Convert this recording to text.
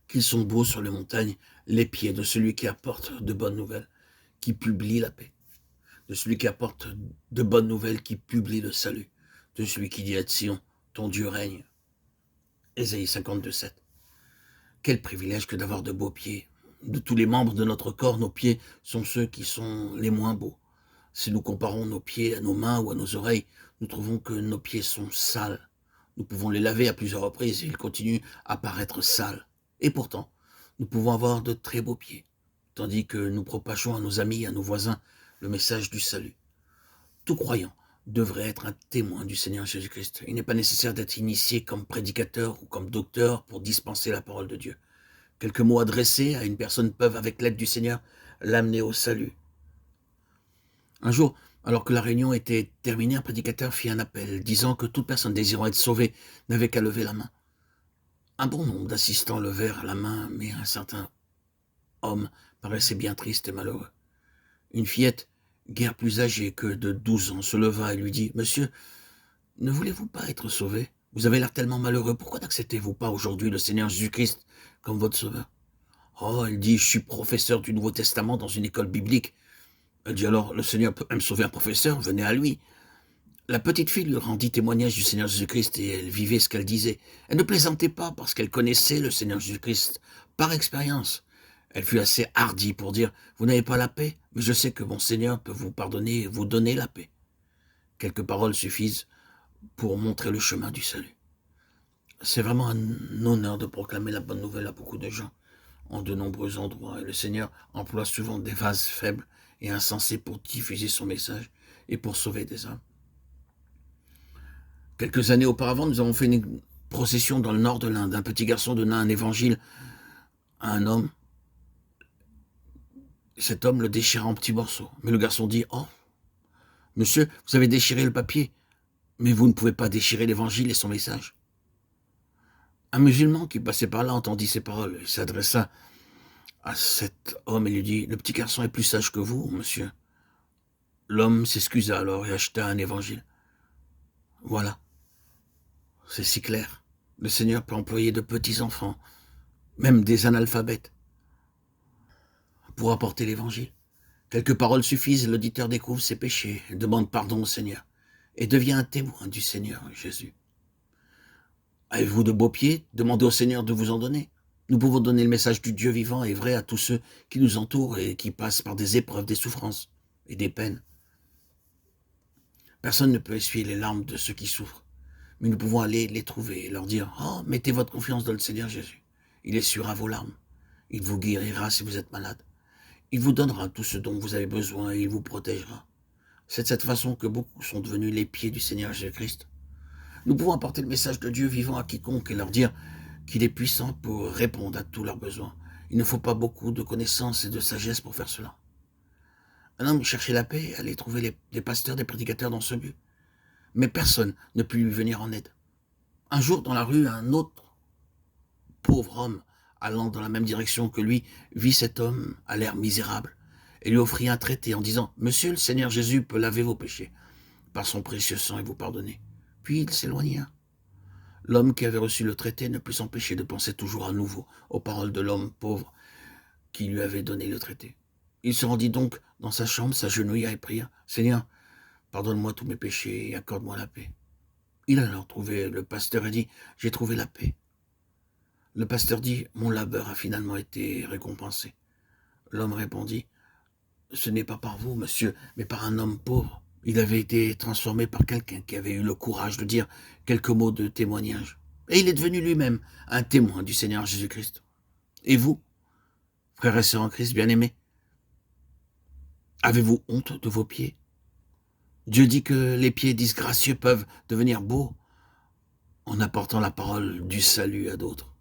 Qu'ils sont beaux sur les montagnes les pieds de celui qui apporte de bonnes nouvelles, qui publie la paix, de celui qui apporte de bonnes nouvelles, qui publie le salut, de celui qui dit à Sion, ton Dieu règne. Ésaïe 52,7. Quel privilège que d'avoir de beaux pieds. De tous les membres de notre corps, nos pieds sont ceux qui sont les moins beaux. Si nous comparons nos pieds à nos mains ou à nos oreilles, nous trouvons que nos pieds sont sales. Nous pouvons les laver à plusieurs reprises et ils continuent à paraître sales. Et pourtant, nous pouvons avoir de très beaux pieds, tandis que nous propageons à nos amis, à nos voisins, le message du salut. Tout croyant devrait être un témoin du Seigneur Jésus-Christ. Il n'est pas nécessaire d'être initié comme prédicateur ou comme docteur pour dispenser la parole de Dieu. Quelques mots adressés à une personne peuvent, avec l'aide du Seigneur, l'amener au salut. Un jour, alors que la réunion était terminée, un prédicateur fit un appel, disant que toute personne désirant être sauvée n'avait qu'à lever la main. Un bon nombre d'assistants levèrent la main, mais un certain homme paraissait bien triste et malheureux. Une fillette, guère plus âgée que de 12 ans, se leva et lui dit « Monsieur, ne voulez-vous pas être sauvé? Vous avez l'air tellement malheureux, pourquoi n'acceptez-vous pas aujourd'hui le Seigneur Jésus-Christ comme votre sauveur ?» Oh, elle dit « Je suis professeur du Nouveau Testament dans une école biblique. » Elle dit « Alors, le Seigneur peut même sauver un professeur, venez à lui. » La petite fille lui rendit témoignage du Seigneur Jésus-Christ et elle vivait ce qu'elle disait. Elle ne plaisantait pas parce qu'elle connaissait le Seigneur Jésus-Christ par expérience. Elle fut assez hardie pour dire « Vous n'avez pas la paix, mais je sais que mon Seigneur peut vous pardonner et vous donner la paix. » Quelques paroles suffisent pour montrer le chemin du salut. C'est vraiment un honneur de proclamer la bonne nouvelle à beaucoup de gens en de nombreux endroits. Et le Seigneur emploie souvent des vases faibles et insensés pour diffuser son message et pour sauver des âmes. Quelques années auparavant, nous avons fait une procession dans le nord de l'Inde. Un petit garçon donna un évangile à un homme. Cet homme le déchira en petits morceaux. Mais le garçon dit « Oh, monsieur, vous avez déchiré le papier, mais vous ne pouvez pas déchirer l'évangile et son message. » Un musulman qui passait par là entendit ces paroles. Il s'adressa à cet homme et lui dit « Le petit garçon est plus sage que vous, monsieur. » L'homme s'excusa alors et acheta un évangile. Voilà, c'est si clair. Le Seigneur peut employer de petits enfants, même des analphabètes, pour apporter l'évangile. Quelques paroles suffisent et l'auditeur découvre ses péchés, demande pardon au Seigneur et devient un témoin du Seigneur Jésus. Avez-vous de beaux pieds? Demandez au Seigneur de vous en donner. Nous pouvons donner le message du Dieu vivant et vrai à tous ceux qui nous entourent et qui passent par des épreuves, des souffrances et des peines. Personne ne peut essuyer les larmes de ceux qui souffrent, mais nous pouvons aller les trouver et leur dire « Oh, mettez votre confiance dans le Seigneur Jésus. Il essuiera vos larmes. Il vous guérira si vous êtes malade. Il vous donnera tout ce dont vous avez besoin et il vous protégera. » C'est de cette façon que beaucoup sont devenus les pieds du Seigneur Jésus-Christ. Nous pouvons apporter le message de Dieu vivant à quiconque et leur dire qu'il est puissant pour répondre à tous leurs besoins. Il ne faut pas beaucoup de connaissances et de sagesse pour faire cela. Un homme cherchait la paix et allait trouver des pasteurs, des prédicateurs dans ce but. Mais personne ne put lui venir en aide. Un jour, dans la rue, un autre pauvre homme allant dans la même direction que lui vit cet homme à l'air misérable et lui offrit un traité en disant « Monsieur, le Seigneur Jésus peut laver vos péchés par son précieux sang et vous pardonner. » Puis il s'éloigna. L'homme qui avait reçu le traité ne put s'empêcher de penser toujours à nouveau aux paroles de l'homme pauvre qui lui avait donné le traité. Il se rendit donc dans sa chambre, s'agenouilla et pria « Seigneur, pardonne-moi tous mes péchés et accorde-moi la paix. » Il alla alors trouver le pasteur et dit « J'ai trouvé la paix. » Le pasteur dit « Mon labeur a finalement été récompensé. » L'homme répondit « Ce n'est pas par vous, monsieur, mais par un homme pauvre. » Il avait été transformé par quelqu'un qui avait eu le courage de dire quelques mots de témoignage. Et il est devenu lui-même un témoin du Seigneur Jésus-Christ. Et vous, frères et sœurs en Christ bien-aimés, avez-vous honte de vos pieds? Dieu dit que les pieds disgracieux peuvent devenir beaux en apportant la parole du salut à d'autres.